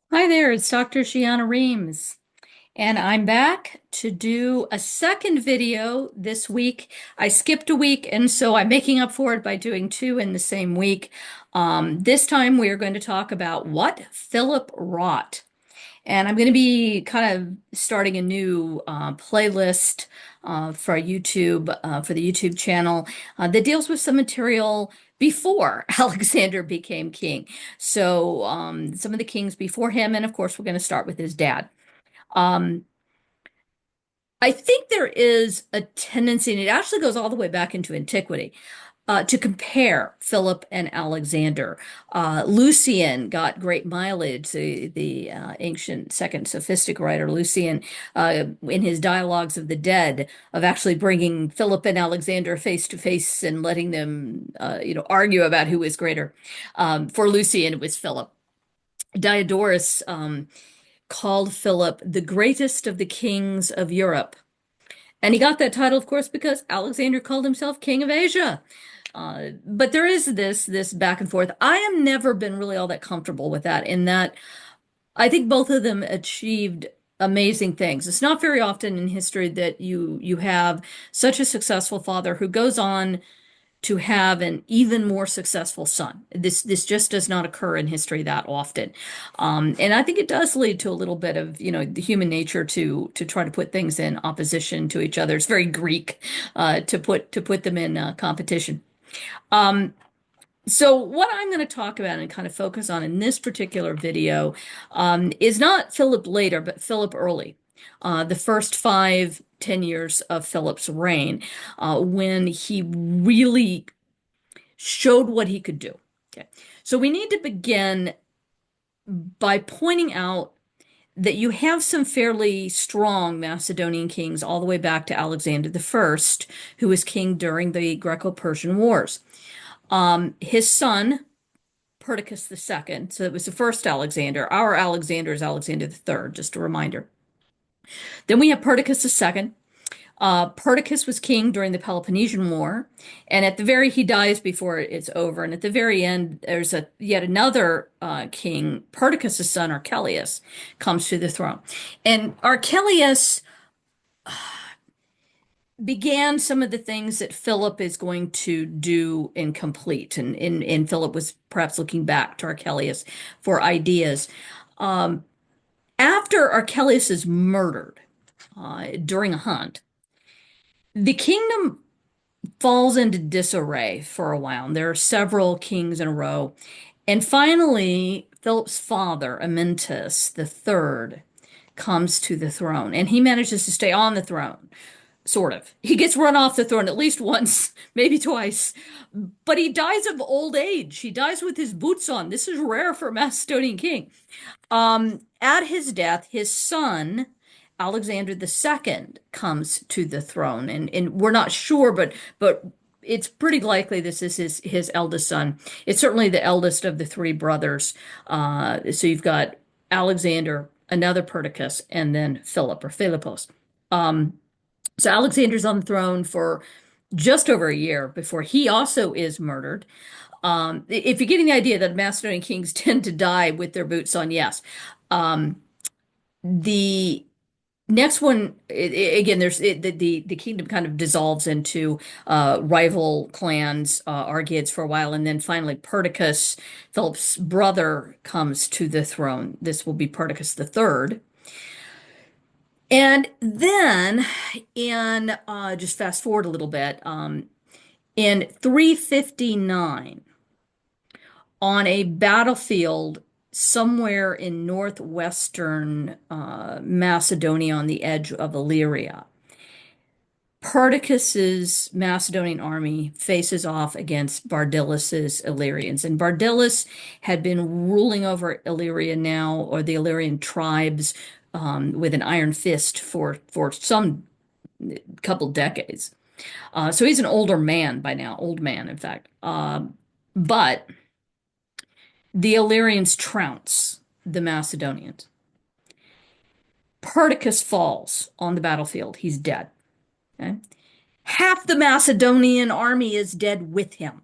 Hi there, it's Dr. Shiana Reams, and I'm back to do a second video this week. I skipped a week, and so I'm making up for it by doing two in the same week. This time we are going to talk about what Philip wrought. And I'm going to be kind of starting a new playlist for YouTube, for the YouTube channel that deals with some material before Alexander became king. So some of the kings before him, and of course, we're going to start with his dad. Um, I think there is a tendency, and it actually goes all the way back into antiquity, to compare Philip and Alexander. Lucian got great mileage, the ancient second sophistic writer Lucian, in his Dialogues of the Dead, of actually bringing Philip and Alexander face to face and letting them, argue about who was greater. For Lucian, it was Philip. Diodorus called Philip the greatest of the kings of Europe. And he got that title, of course, because Alexander called himself King of Asia. But there is this back and forth. I have never been really all that comfortable with that, in that I think both of them achieved amazing things. It's not very often in history that you have such a successful father who goes on to have an even more successful son. This just does not occur in history that often. And I think it does lead to a little bit of, the human nature to try to put things in opposition to each other. It's very Greek to put them in competition. Um, so what I'm going to talk about and kind of focus on in this particular video is not Philip later, but Philip early. The first 5, 10 years of Philip's reign, when he really showed what he could do. Okay. So we need to begin by pointing out that you have some fairly strong Macedonian kings all the way back to Alexander the First, who was king during the Greco-Persian Wars. His son, Perdiccas II, so it was the first Alexander. Our Alexander is Alexander the Third, just a reminder. Then we have Perdiccas II. Perdiccas was king during the Peloponnesian War, and he dies before it's over. And at the very end, there's yet another king, Perdiccas' son, Archelaus, comes to the throne. And Archelaus began some of the things that Philip is going to do and complete. And Philip was perhaps looking back to Archelaus for ideas. Um, After Archelaus is murdered during a hunt, the kingdom falls into disarray for a while. There are several kings in a row. And finally, Philip's father, Amyntas the Third, comes to the throne. And he manages to stay on the throne, sort of. He gets run off the throne at least once, maybe twice. But he dies of old age. He dies with his boots on. This is rare for a Macedonian king. At his death, his son, Alexander II, comes to the throne, and we're not sure, but it's pretty likely this is his eldest son. It's certainly the eldest of the three brothers. So you've got Alexander, another Perdiccas, and then Philip or Philippos. Um, so Alexander's on the throne for just over a year before he also is murdered. If you're getting the idea that Macedonian kings tend to die with their boots on, yes. Um, the next one, again, the kingdom kind of dissolves into rival clans, Argeads for a while, and then finally Perdiccas, Philip's brother, comes to the throne. This will be Perdiccas the Third. And then, in just fast forward a little bit, in 359, on a battlefield somewhere in northwestern Macedonia on the edge of Illyria, Perdiccas's Macedonian army faces off against Bardilis's Illyrians. And Bardilis had been ruling over Illyria now, or the Illyrian tribes, with an iron fist for some couple decades. So he's an older man by now, old man, in fact. But the Illyrians trounce the Macedonians. Perdiccas falls on the battlefield. He's dead. Okay? Half the Macedonian army is dead with him.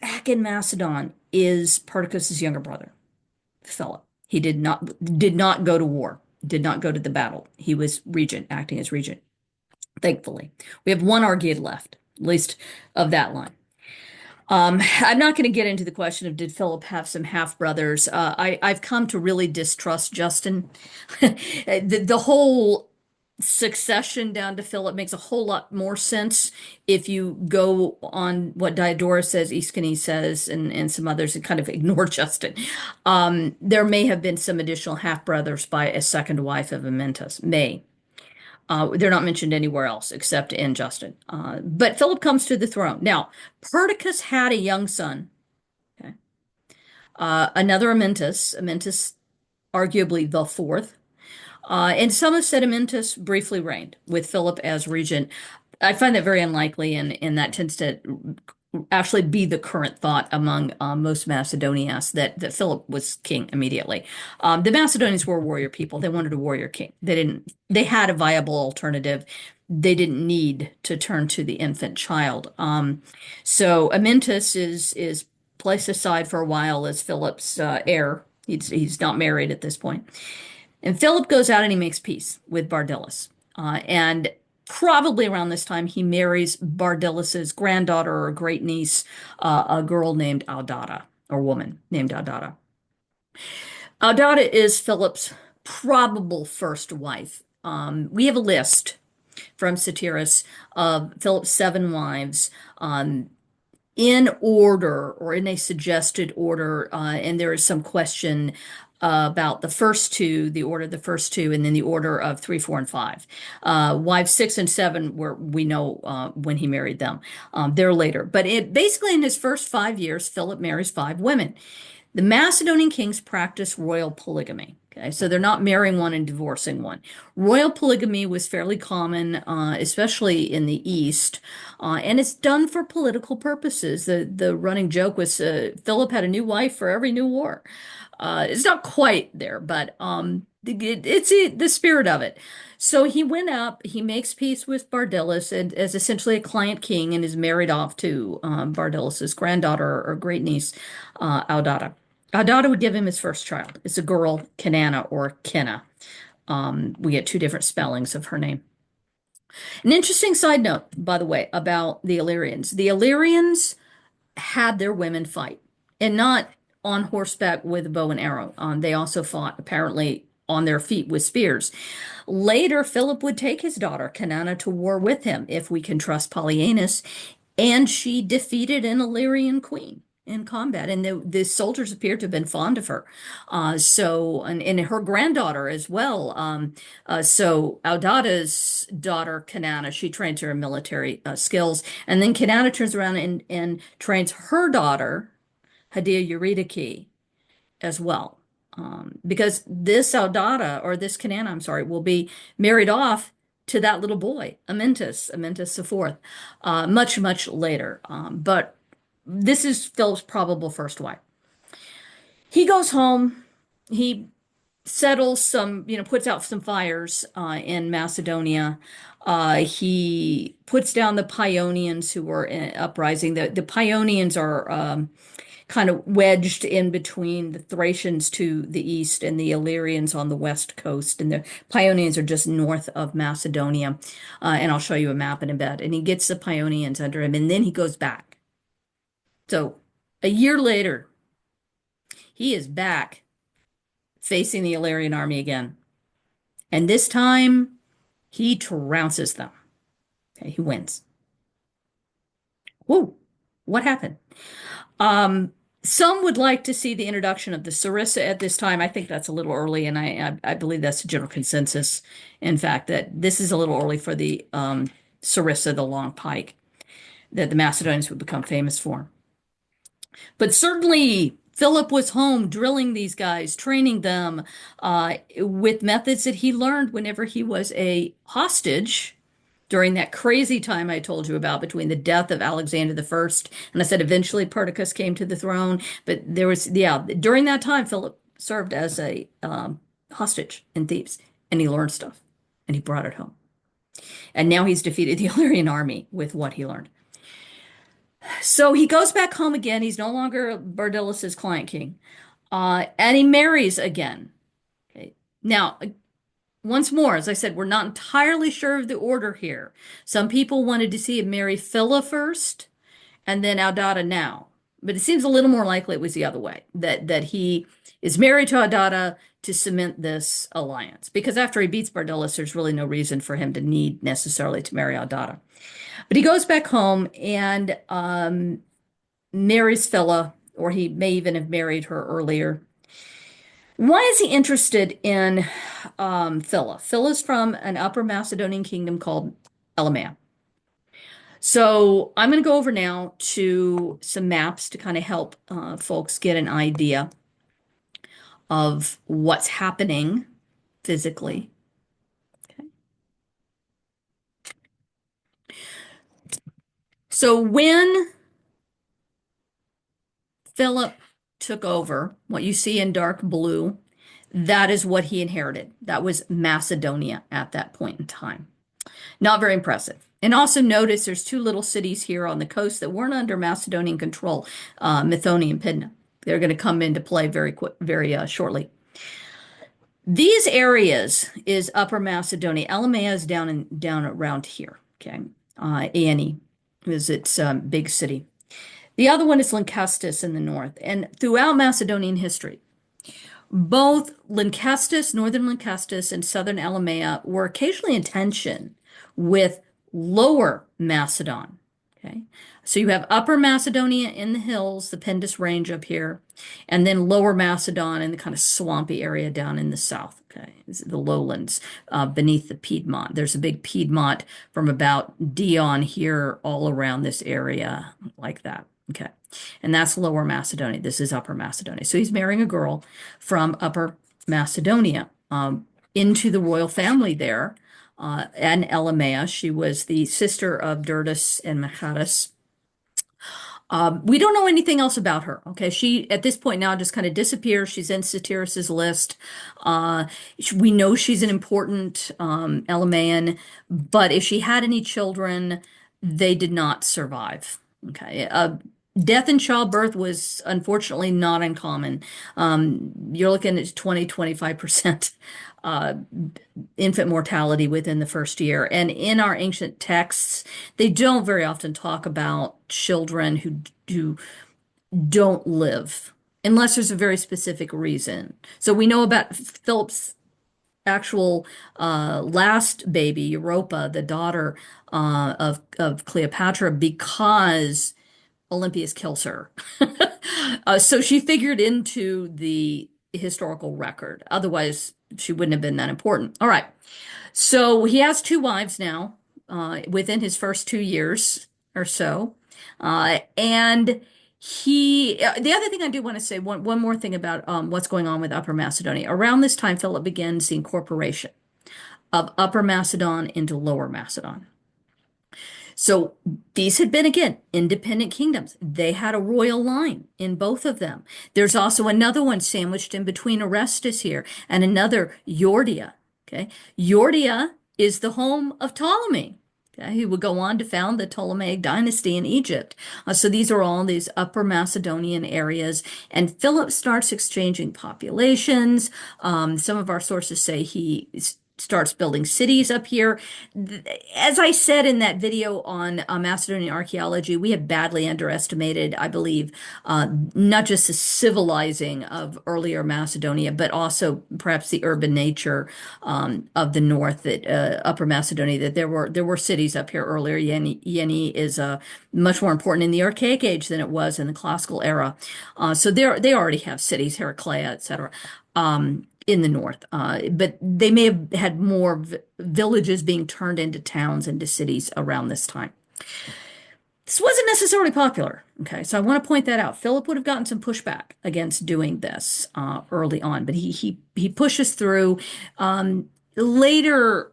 back in Macedon is Perdiccas's younger brother, Philip. He did not go to war, did not go to the battle. He was regent, acting as regent. Thankfully, we have one Argead left, at least of that line. I'm not going to get into the question of did Philip have some half brothers. I've come to really distrust Justin. The whole succession down to Philip makes a whole lot more sense if you go on what Diodorus says, Aeschines says, and some others, and kind of ignore Justin. There may have been some additional half brothers by a second wife of Amyntas. They're not mentioned anywhere else except in Justin. But Philip comes to the throne. Now, Perdiccas had a young son, okay? Another Amyntas, arguably the fourth. And some have said Amyntas briefly reigned with Philip as regent. I find that very unlikely, and that tends to actually be the current thought among most Macedonians that Philip was king immediately. The Macedonians were a warrior people. They wanted a warrior king. They had a viable alternative. They didn't need to turn to the infant child. So Amyntas is placed aside for a while as Philip's heir. He's not married at this point. And Philip goes out and he makes peace with Bardyllis. And probably around this time, he marries Bardyllis's granddaughter or great niece, a girl named Audata, or woman named Audata. Audata is Philip's probable first wife. We have a list from Satyrus of Philip's 7 wives. In order or in a suggested order, and there is some question about the first two, the order of the first two, and then the order of 3, 4, and 5. Wives 6 and 7, where we know when he married them. They're later. But basically in his first 5 years, Philip marries 5 women. The Macedonian kings practiced royal polygamy. Okay, so they're not marrying one and divorcing one. Royal polygamy was fairly common, especially in the East, and it's done for political purposes. The running joke was Philip had a new wife for every new war. It's not quite there, but it's the spirit of it. So he went up, he makes peace with Bardyllis as essentially a client king and is married off to Bardyllis's granddaughter or great niece, Audata. Audata would give him his first child. It's a girl, Canana or Kenna. We get 2 different spellings of her name. An interesting side note, by the way, about the Illyrians. The Illyrians had their women fight, and not on horseback with a bow and arrow. They also fought, apparently, on their feet with spears. Later, Philip would take his daughter, Canana, to war with him, if we can trust Polyaenus, and she defeated an Illyrian queen in combat, and the soldiers appeared to have been fond of her. And her granddaughter as well. So Audata's daughter, Canana, she trains her in military skills, and then Canana turns around and trains her daughter, Hadia Eurydice, as well. Because this Audata, or this Canana, I'm sorry, will be married off to that little boy, Amyntas the fourth, much, much later. But this is Philip's probable first wife. He goes home. He settles puts out some fires in Macedonia. He puts down the Paeonians who were uprising. The Paeonians are kind of wedged in between the Thracians to the east and the Illyrians on the west coast. And the Paeonians are just north of Macedonia. And I'll show you a map in a bit. And he gets the Paeonians under him, and then he goes back. So a year later, he is back facing the Illyrian army again. And this time, he trounces them. Okay, he wins. Whoa, what happened? Some would like to see the introduction of the sarissa at this time. I think that's a little early, and I believe that's the general consensus, in fact, that this is a little early for the sarissa, the long pike, that the Macedonians would become famous for. But certainly, Philip was home drilling these guys, training them with methods that he learned whenever he was a hostage during that crazy time I told you about between the death of Alexander I, and I said eventually Perdiccas came to the throne. But there was, during that time, Philip served as a hostage in Thebes, and he learned stuff, and he brought it home. And now he's defeated the Illyrian army with what he learned. So he goes back home again. He's no longer Bardilis's client king. And he marries again. Okay. Now, once more, as I said, we're not entirely sure of the order here. Some people wanted to see him marry Phila first and then Adada now. But it seems a little more likely it was the other way, that he is married to Adada to cement this alliance. Because after he beats Bardilis, there's really no reason for him to need necessarily to marry Adada. But he goes back home and marries Phila, or he may even have married her earlier. Why is he interested in Phila? Phila's from an Upper Macedonian kingdom called Elymais. So I'm going to go over now to some maps to kind of help folks get an idea of what's happening physically. Okay. So when Philip took over, what you see in dark blue, that is what he inherited. That was Macedonia at that point in time. Not very impressive. And also notice there's two little cities here on the coast that weren't under Macedonian control, Methone and Pydna. They're going to come into play very shortly. These areas is Upper Macedonia. Elymais is down around here. Okay, Ani is its big city. The other one is Lynkestis in the north. And throughout Macedonian history, both Lynkestis, northern Lynkestis, and southern Elymais were occasionally in tension with Lower Macedon. Okay, so you have Upper Macedonia in the hills, the Pindus Range up here, and then Lower Macedon in the kind of swampy area down in the south. Okay, the lowlands beneath the Piedmont. There's a big Piedmont from about Dion here all around this area like that. Okay, and that's Lower Macedonia. This is Upper Macedonia. So he's marrying a girl from Upper Macedonia into the royal family there. And Elymais. She was the sister of Dirtis and Machadas. We don't know anything else about her. Okay, she at this point now just kind of disappears. She's in Satyrus's list. We know she's an important Elymaian, but if she had any children, they did not survive. Okay, death in childbirth was unfortunately not uncommon. You're looking at 20-25% infant mortality within the first year. And in our ancient texts, they don't very often talk about children who don't live unless there's a very specific reason. So we know about Philip's actual last baby, Europa, the daughter of Cleopatra, because Olympias kills her. So she figured into the historical record. Otherwise, she wouldn't have been that important. All right. So he has two wives now within his first 2 years or so. And the other thing I do want to say, one more thing about what's going on with Upper Macedonia. Around this time, Philip begins the incorporation of Upper Macedon into Lower Macedon. So these had been, again, independent kingdoms. They had a royal line in both of them. There's also another one sandwiched in between Orestes here and another Yordia. Okay. Yordia is the home of Ptolemy. Okay. He would go on to found the Ptolemaic dynasty in Egypt. So these are all these Upper Macedonian areas. And Philip starts exchanging populations. Some of our sources say he starts building cities up here. As I said in that video on Macedonian archaeology, we have badly underestimated, I believe, not just the civilizing of earlier Macedonia, but also perhaps the urban nature of the north, that Upper Macedonia, that there were cities up here earlier. Yeni is much more important in the Archaic Age than it was in the Classical era. So they already have cities, Heraclea, etc. In the north, but they may have had more villages being turned into towns, into cities around this time. This wasn't necessarily popular. Okay, so I want to point that out. Philip would have gotten some pushback against doing this early on, but he pushes through. Later,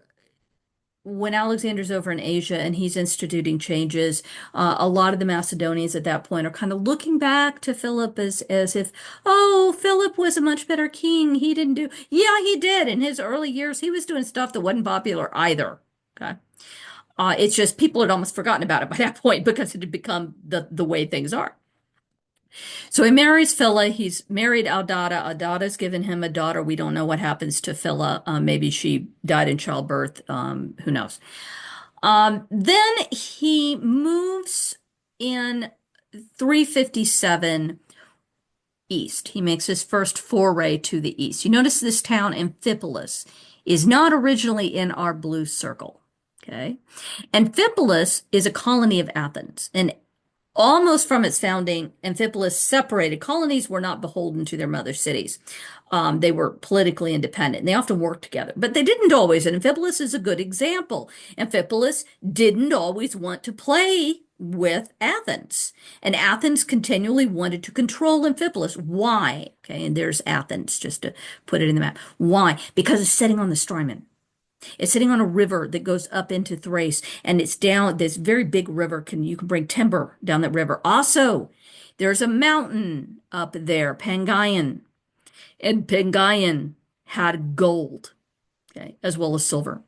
when Alexander's over in Asia and he's instituting changes, a lot of the Macedonians at that point are kind of looking back to Philip as if, oh, Philip was a much better king. He didn't do, yeah, he did. In his early years, he was doing stuff that wasn't popular either. Okay. It's just people had almost forgotten about it by that point because it had become the way things are. So he marries Phila. He's married Aldata. Aldata's given him a daughter. We don't know what happens to Phila. Maybe she died in childbirth. Who knows? Then he moves in 357 east. He makes his first foray to the east. You notice this town, Amphipolis, is not originally in our blue circle. Okay. Amphipolis is a colony of Athens, and almost from its founding, Amphipolis separated. Colonies were not beholden to their mother cities. They were politically independent. And they often worked together, but they didn't always. And Amphipolis is a good example. Amphipolis didn't always want to play with Athens. And Athens continually wanted to control Amphipolis. Why? Okay, and there's Athens, just to put it in the map. Why? Because it's sitting on the Strymon. It's sitting on a river that goes up into Thrace, and it's down this very big river. You can bring timber down that river. Also, there's a mountain up there, Pangaean, and Pangaean had gold, okay, as well as silver.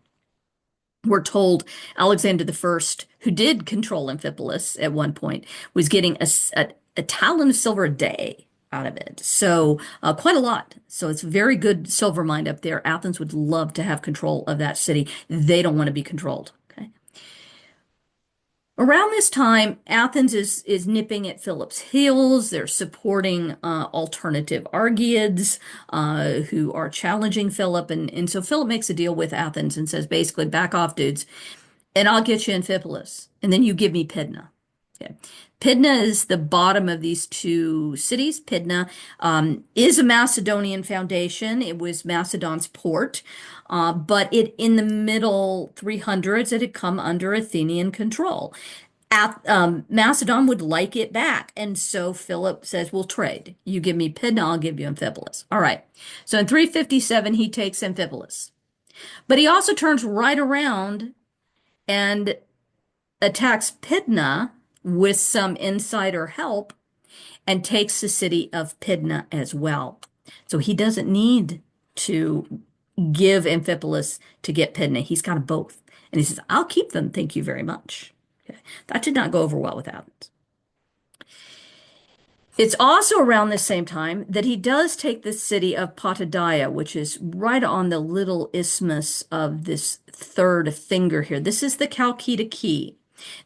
We're told Alexander the First, who did control Amphipolis at one point, was getting a talent of silver a day out of it. So quite a lot. So it's a very good silver mine up there. Athens would love to have control of that city. They don't want to be controlled. Okay. Around this time, Athens is nipping at Philip's heels. They're supporting alternative Argiads who are challenging Philip. And so Philip makes a deal with Athens and says, basically, back off, dudes, and I'll get you Amphipolis. And then you give me Pydna. Okay. Pydna is the bottom of these two cities. Pydna is a Macedonian foundation. It was Macedon's port, but in the middle 300s, it had come under Athenian control. Macedon would like it back, and so Philip says, "We'll trade. You give me Pydna, I'll give you Amphipolis." All right. So in 357, he takes Amphipolis, but he also turns right around and attacks Pydna with some insider help and takes the city of Pydna as well. So he doesn't need to give Amphipolis to get Pydna. He's got both. And he says, I'll keep them. Thank you very much. Okay. That did not go over well with Athens. It's also around the same time that he does take the city of Potidaea, which is right on the little isthmus of this third finger here. This is the Chalkida Key.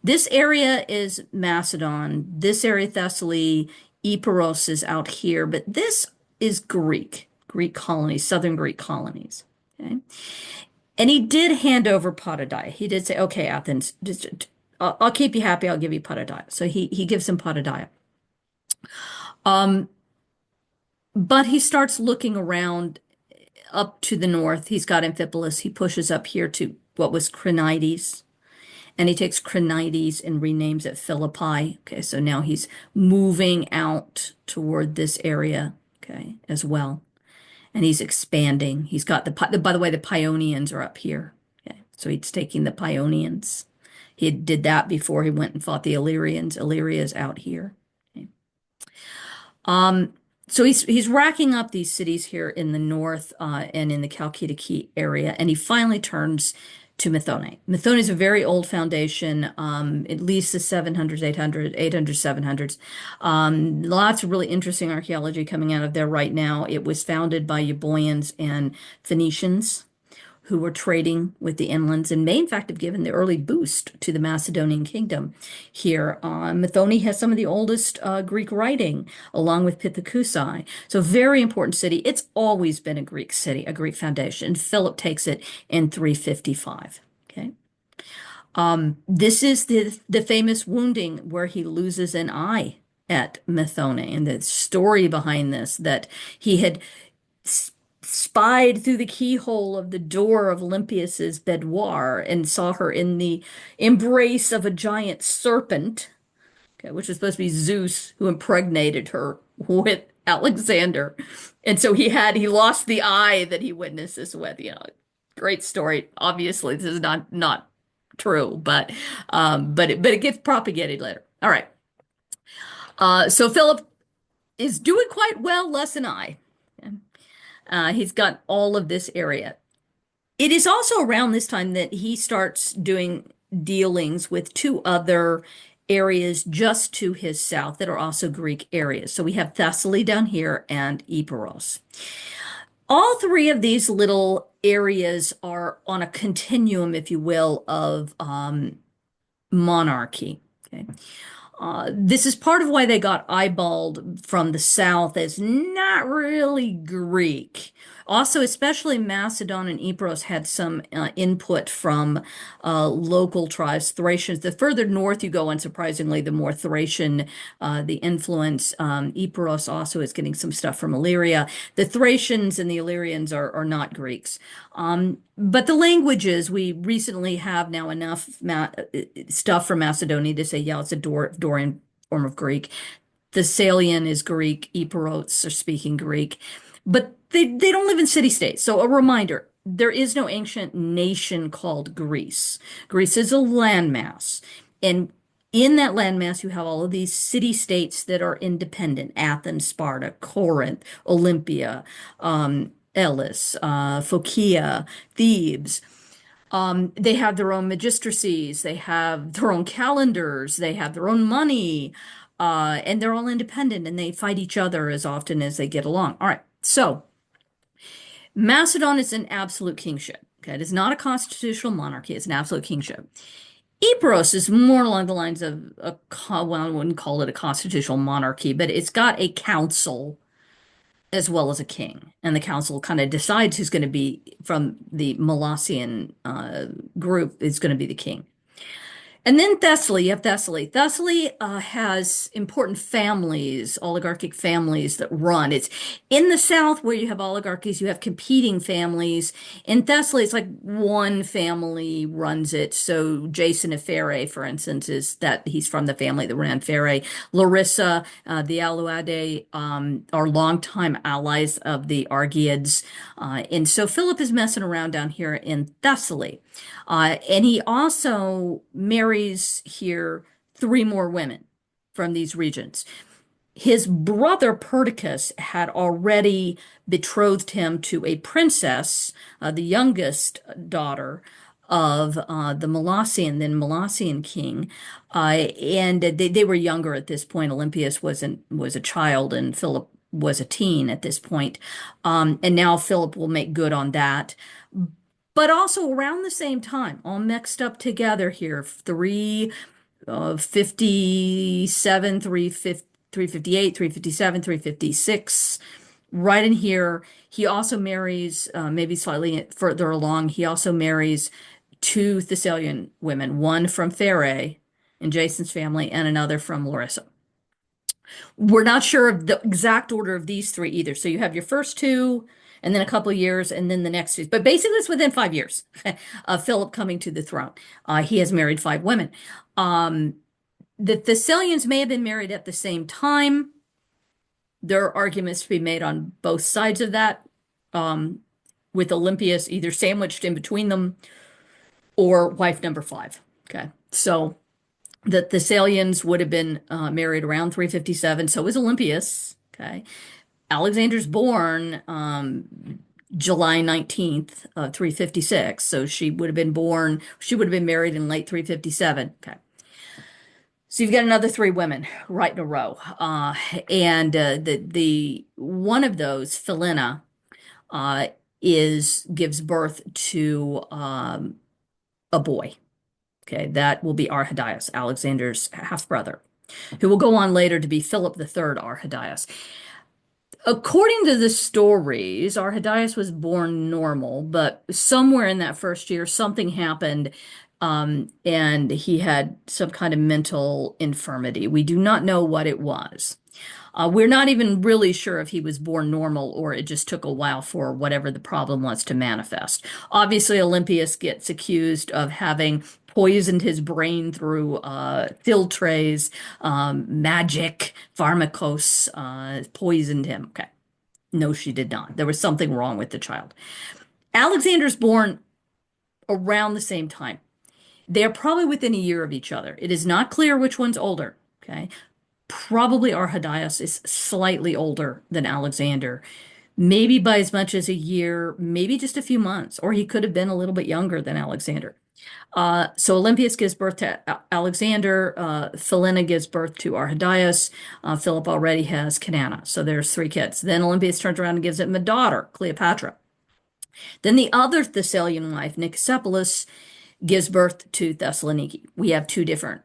This area is Macedon. This area, Thessaly, Epiros is out here, but this is Greek colonies, southern Greek colonies. Okay. And he did hand over Potidaea. He did say, okay, Athens, I'll keep you happy. I'll give you Potidaea. So he gives him Potidaea. But he starts looking around up to the north. He's got Amphipolis. He pushes up here to what was Crinides. And he takes Crinides and renames it Philippi. Okay, so now he's moving out toward this area, okay, as well. And he's expanding. He's got by the way, the Paeonians are up here. Okay, so he's taking the Paeonians. He did that before he went and fought the Illyrians. Illyria's out here. Okay. So he's racking up these cities here in the north and in the Chalkida Key area, and he finally turns to Methone. Methone is a very old foundation, at least the 700s, 700s. Lots of really interesting archaeology coming out of there right now. It was founded by Euboeans and Phoenicians who were trading with the inlands and may in fact have given the early boost to the Macedonian kingdom here. Methone has some of the oldest Greek writing along with Pithecusae. So very important city. It's always been a Greek city, a Greek foundation. Philip takes it in 355. Okay. This is the famous wounding where he loses an eye at Methone, and the story behind this, that he had spied through the keyhole of the door of Olympias's boudoir and saw her in the embrace of a giant serpent, okay, which was supposed to be Zeus, who impregnated her with Alexander. And so he lost the eye that he witnessed this with. Great story. Obviously, this is not true, but it gets propagated later. All right. So Philip is doing quite well, less an eye. Okay. He's got all of this area. It is also around this time that he starts doing dealings with two other areas just to his south that are also Greek areas. So we have Thessaly down here and Epiros. All three of these little areas are on a continuum, if you will, of monarchy. Okay. This is part of why they got eyeballed from the south as not really Greek. Also, especially Macedon and Epirus had some input from local tribes, Thracians. The further north you go, unsurprisingly, the more Thracian the influence. Epirus also is getting some stuff from Illyria. The Thracians and the Illyrians are not Greeks. But the languages, we recently have now enough stuff from Macedonia to say, yeah, it's a Dorian form of Greek. Thessalian is Greek. Epirotes are speaking Greek. But they don't live in city-states. So a reminder, there is no ancient nation called Greece. Greece is a landmass. And in that landmass, you have all of these city-states that are independent. Athens, Sparta, Corinth, Olympia, Elis, Phocaea, Thebes. They have their own magistracies, they have their own calendars, they have their own money, and they're all independent and they fight each other as often as they get along. All right, so Macedon is an absolute kingship. Okay, it is not a constitutional monarchy, it's an absolute kingship. Epirus is more along the lines of well, I wouldn't call it a constitutional monarchy, but it's got a council as well as a king. And the council kind of decides who's going to be from the Molossian group is going to be the king. And then Thessaly, you have Thessaly. Thessaly has important families, oligarchic families that run. It's in the south where you have oligarchies, you have competing families. In Thessaly, it's like one family runs it. So Jason of Pherae, for instance, is that he's from the family that ran Pherae. Larissa, the Aleuadae are longtime allies of the Argeads. And so Philip is messing around down here in Thessaly. And he also marries here three more women from these regions. His brother Perdiccas had already betrothed him to a princess, the youngest daughter of the then Molossian king. And they were younger at this point. Olympias was a child and Philip was a teen at this point. And now Philip will make good on that. But also around the same time, all mixed up together here, 357, 358, 357, 356, right in here. He also marries, maybe slightly further along, he also marries two Thessalian women, one from Pherae in Jason's family and another from Larissa. We're not sure of the exact order of these three either. So you have your first two, and then a couple of years, and then the next two. But basically, it's within 5 years of Philip coming to the throne. He has married five women. The Thessalians may have been married at the same time. There are arguments to be made on both sides of that, with Olympias either sandwiched in between them or wife number five. Okay, so the Thessalians would have been married around 357. So is Olympias. Okay. Alexander's born July 19th of 356. So she would have been married in late 357. Okay. So you've got another three women right in a row. And the one of those, Philina, gives birth to a boy. Okay, that will be Arrhidaeus, Alexander's half-brother, who will go on later to be Philip III Arrhidaeus. According to the stories, Arrhidaeus was born normal, but somewhere in that first year, something happened, and he had some kind of mental infirmity. We do not know what it was. We're not even really sure if he was born normal or it just took a while for whatever the problem was to manifest. Obviously, Olympias gets accused of having poisoned his brain through filtres, magic, pharmacos, poisoned him. Okay. No, she did not. There was something wrong with the child. Alexander's born around the same time. They are probably within a year of each other. It is not clear which one's older. Okay. Probably Arrhidaeus is slightly older than Alexander. maybe by as much as a year, maybe just a few months, or he could have been a little bit younger than Alexander. So Olympias gives birth to Alexander. Philina gives birth to Arrhidaeus. Philip already has Canana. So there's three kids. Then Olympias turns around and gives him a daughter, Cleopatra. Then the other Thessalian wife, Nicopolis, gives birth to Thessaloniki. We have two different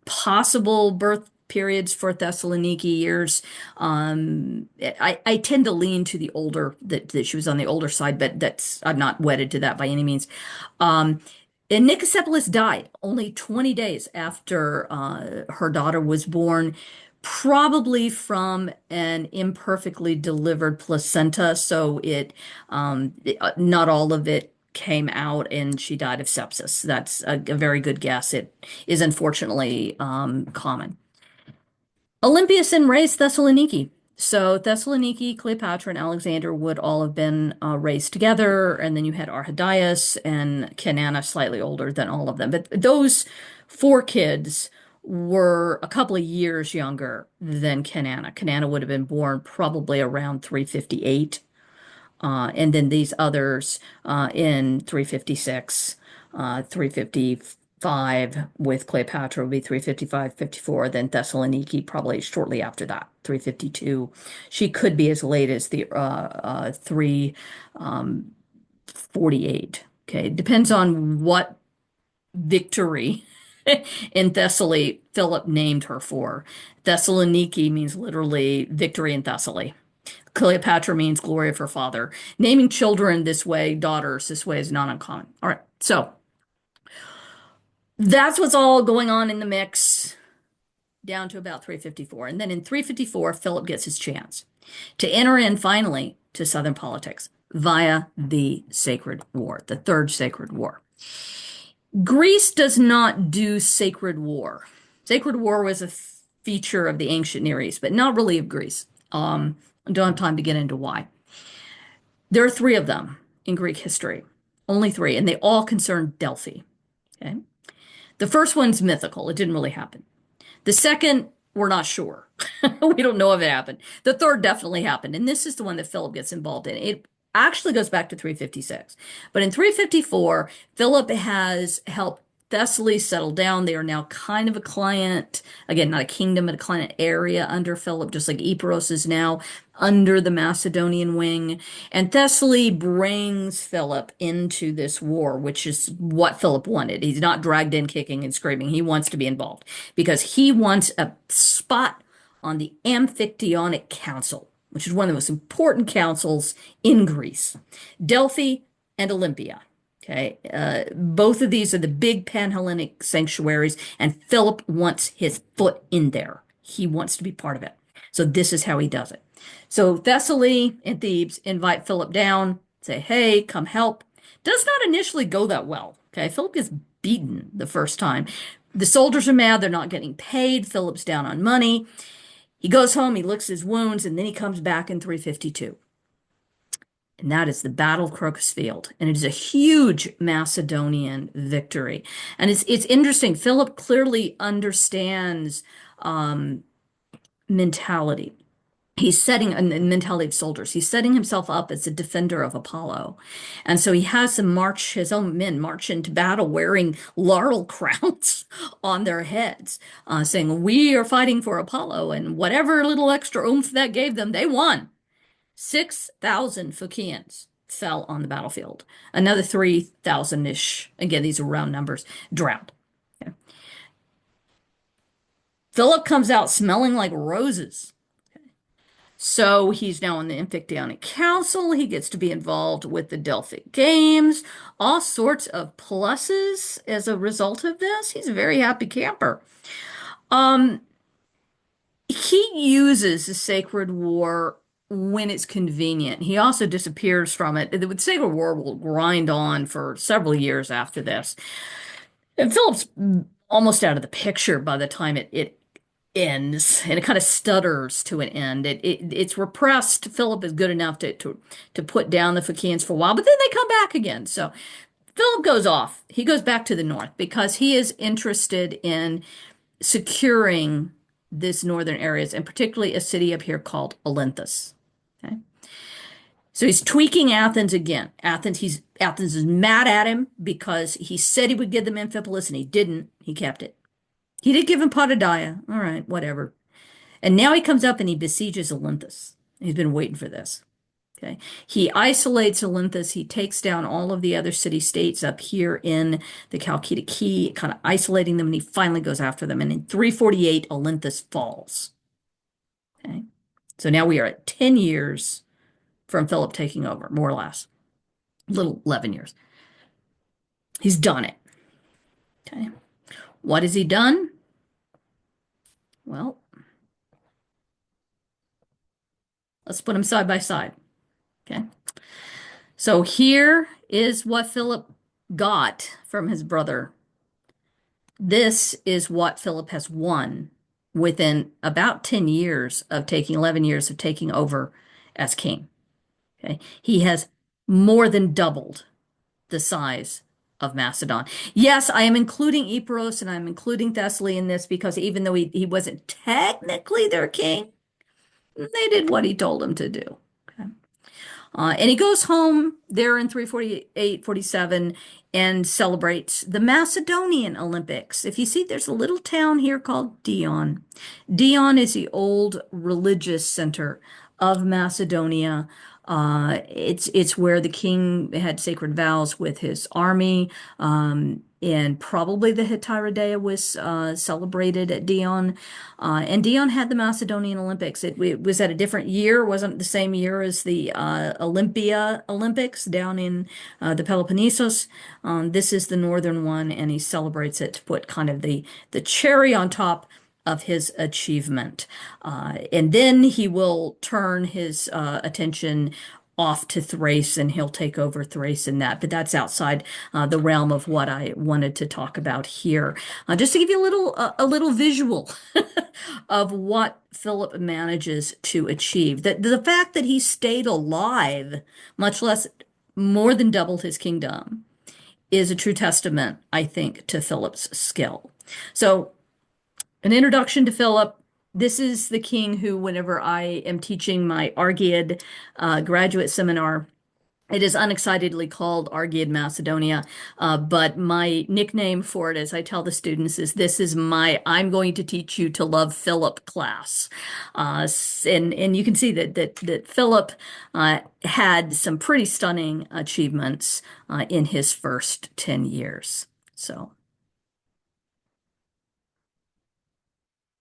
possible birth periods for Thessaloniki years. I tend to lean to the older, that she was on the older side, but I'm not wedded to that by any means. Um, and Nicopolis died only 20 days after her daughter was born, probably from an imperfectly delivered placenta. So not all of it came out, and she died of sepsis. That's a very good guess. It is unfortunately common. Olympias then raised Thessaloniki. So Thessaloniki, Cleopatra, and Alexander would all have been raised together, and then you had Arrhidaeus and Canana, slightly older than all of them. But those four kids were a couple of years younger than Canana. Canana would have been born probably around 358. And then these others in 356, 355 with Cleopatra would be 355, 54. Then Thessaloniki probably shortly after that, 352. She could be as late as the 348. Okay, depends on what victory in Thessaly Philip named her for. Thessaloniki means literally victory in Thessaly. Cleopatra means glory of her father. Naming children this way, daughters this way, is not uncommon. All right, so that's what's all going on in the mix down to about 354. And then in 354, Philip gets his chance to enter in finally to southern politics via the Sacred War, the Third Sacred War. Greece does not do sacred war. Sacred war was a feature of the ancient Near East, but not really of Greece. I don't have time to get into why. There are three of them in Greek history, only three, and they all concern Delphi. Okay. The first one's mythical. It didn't really happen. The second, we're not sure. We don't know if it happened. The third definitely happened, and this is the one that Philip gets involved in. It actually goes back to 356. But in 354, Philip has helped Thessaly settle down. They are now kind of a client, again, not a kingdom, but a client area under Philip, just like Epirus is now under the Macedonian wing. And Thessaly brings Philip into this war, which is what Philip wanted. He's not dragged in kicking and screaming. He wants to be involved because he wants a spot on the Amphictyonic Council, which is one of the most important councils in Greece. Delphi and Olympia. Okay, both of these are the big Panhellenic sanctuaries, and Philip wants his foot in there. He wants to be part of it. So this is how he does it. So Thessaly and Thebes invite Philip down, say, hey, come help. Does not initially go that well. Okay, Philip gets beaten the first time. The soldiers are mad. They're not getting paid. Philip's down on money. He goes home, he licks his wounds, and then he comes back in 352. And that is the Battle of Crocus Field. And it is a huge Macedonian victory. And it's interesting. Philip clearly understands mentality. He's setting a mentality of soldiers. He's setting himself up as a defender of Apollo. And so he has them his own men march into battle wearing laurel crowns on their heads, saying, we are fighting for Apollo. And whatever little extra oomph that gave them, they won. 6,000 Phocaeans fell on the battlefield. Another 3,000-ish, again, these are round numbers, drowned. Okay. Philip comes out smelling like roses. Okay. So he's now on the Amphictyonic Council. He gets to be involved with the Delphic Games. All sorts of pluses as a result of this. He's a very happy camper. He uses the Sacred War when it's convenient. He also disappears from it. The Sacred War will grind on for several years after this. And Philip's almost out of the picture by the time it ends, and it kind of stutters to an end. It's repressed. Philip is good enough to put down the Phocaeans for a while, but then they come back again. So Philip goes off. He goes back to the north because he is interested in securing this northern areas, and particularly a city up here called Olynthos. Okay. So he's tweaking Athens again. Athens is mad at him because he said he would give them Amphipolis and he didn't. He kept it. He did give him Potidæa. All right, whatever. And now he comes up and he besieges Olynthos. He's been waiting for this. Okay. He isolates Olynthos. He takes down all of the other city-states up here in the Chalkida Key, kind of isolating them, and he finally goes after them. And in 348, Olynthos falls. Okay. So now we are at 10 years from Philip taking over, more or less. A little 11 years. He's done it. Okay. What has he done? Well, let's put them side by side. Okay. So here is what Philip got from his brother. This is what Philip has won within about 10 years of taking, 11 years of taking over as king. Okay. He has more than doubled the size of Macedon. Yes, I am including Epiros and I'm including Thessaly in this because even though he wasn't technically their king, they did what he told them to do. Okay. And he goes home there in 348, 47 and celebrates the Macedonian Olympics. If you see, there's a little town here called Dion. Dion is the old religious center of Macedonia. It's where the king had sacred vows with his army. And probably the Hetairaideia was celebrated at Dion. And Dion had the Macedonian Olympics. It was at a different year, wasn't the same year as the Olympia Olympics down in the Peloponnesos. This is the northern one, and he celebrates it to put kind of the cherry on top of his achievement. And then he will turn his attention off to Thrace and he'll take over Thrace in that. But that's outside the realm of what I wanted to talk about here. Just to give you a little visual of what Philip manages to achieve. The fact that he stayed alive, much less more than doubled his kingdom, is a true testament, I think, to Philip's skill. So an introduction to Philip. This is the king who, whenever I am teaching my Argead graduate seminar, it is unexcitedly called Argead Macedonia, but my nickname for it, as I tell the students, is this is my I'm going to teach you to love Philip class. And you can see that Philip had some pretty stunning achievements in his first 10 years. So